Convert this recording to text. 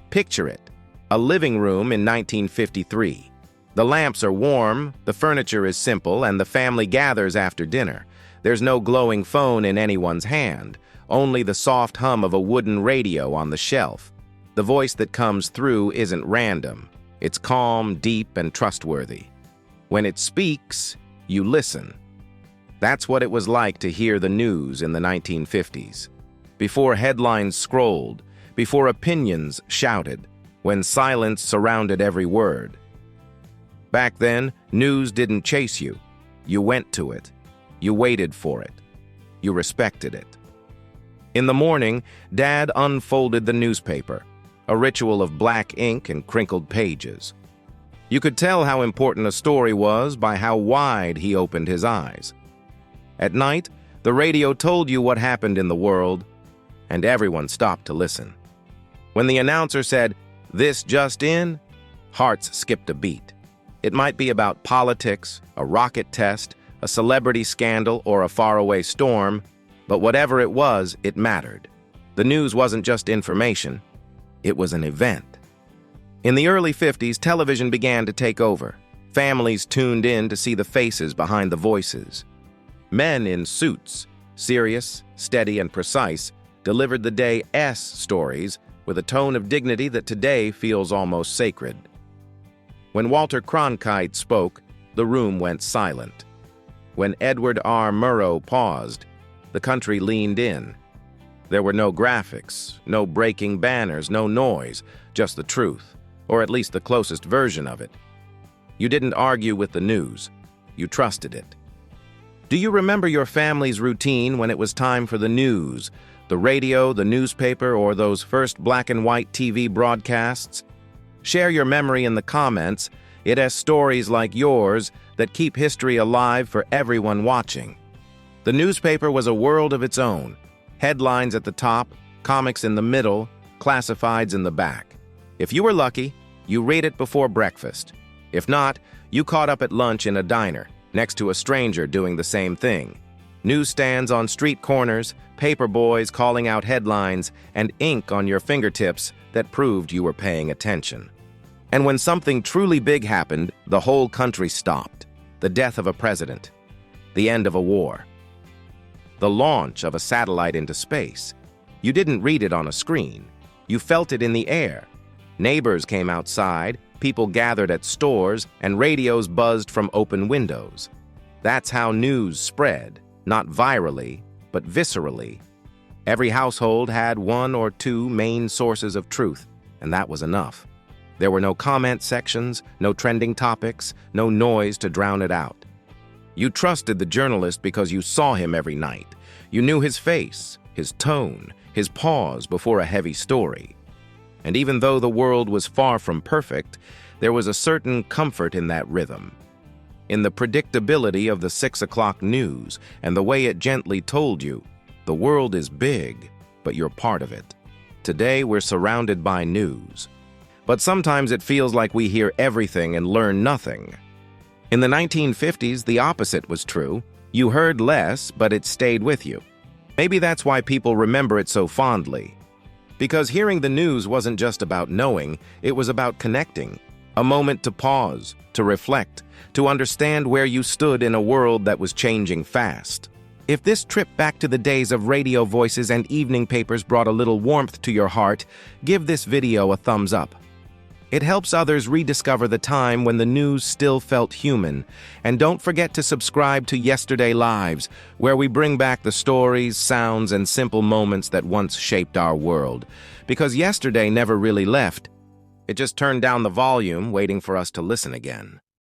Picture it, a living room in 1953. The lamps are warm, the furniture is simple, and the family gathers after dinner. There's no glowing phone in anyone's hand, only the soft hum of a wooden radio on the shelf. The voice that comes through isn't random. It's calm, deep, and trustworthy. When it speaks, you listen. That's what it was like to hear the news in the 1950s. Before headlines scrolled, before opinions shouted, when silence surrounded every word. Back then, news didn't chase you. You went to it. You waited for it. You respected it. In the morning, Dad unfolded the newspaper, a ritual of black ink and crinkled pages. You could tell how important a story was by how wide he opened his eyes. At night, the radio told you what happened in the world, and everyone stopped to listen. When the announcer said, "This just in," hearts skipped a beat. It might be about politics, a rocket test, a celebrity scandal, or a faraway storm, but whatever it was, it mattered. The news wasn't just information, it was an event. In the early 50s, television began to take over. Families tuned in to see the faces behind the voices. Men in suits, serious, steady, and precise, delivered the day's stories with a tone of dignity that today feels almost sacred. When Walter Cronkite spoke, the room went silent. When Edward R. Murrow paused, the country leaned in. There were no graphics, no breaking banners, no noise, just the truth, or at least the closest version of it. You didn't argue with the news. You trusted it. Do you remember your family's routine when it was time for the news, the radio, the newspaper, or those first black and white TV broadcasts? Share your memory in the comments. It has stories like yours that keep history alive for everyone watching. The newspaper was a world of its own. Headlines at the top, comics in the middle, classifieds in the back. If you were lucky, you read it before breakfast. If not, you caught up at lunch in a diner, next to a stranger doing the same thing. Newsstands on street corners, paper boys calling out headlines, and ink on your fingertips that proved you were paying attention. And when something truly big happened, the whole country stopped. The death of a president, the end of a war, the launch of a satellite into space. You didn't read it on a screen. You felt it in the air. Neighbors came outside, people gathered at stores, and radios buzzed from open windows. That's how news spread, not virally, but viscerally. Every household had one or two main sources of truth, and that was enough. There were no comment sections, no trending topics, no noise to drown it out. You trusted the journalist because you saw him every night. You knew his face, his tone, his pause before a heavy story. And even though the world was far from perfect, there was a certain comfort in that rhythm, in the predictability of the 6 o'clock news and the way it gently told you, the world is big, but you're part of it. Today, we're surrounded by news. But sometimes it feels like we hear everything and learn nothing. In the 1950s, the opposite was true. You heard less, but it stayed with you. Maybe that's why people remember it so fondly. Because hearing the news wasn't just about knowing, it was about connecting. A moment to pause, to reflect, to understand where you stood in a world that was changing fast. If this trip back to the days of radio voices and evening papers brought a little warmth to your heart, give this video a thumbs up. It helps others rediscover the time when the news still felt human. And don't forget to subscribe to Yesterday Lives, where we bring back the stories, sounds, and simple moments that once shaped our world. Because yesterday never really left. It just turned down the volume, waiting for us to listen again.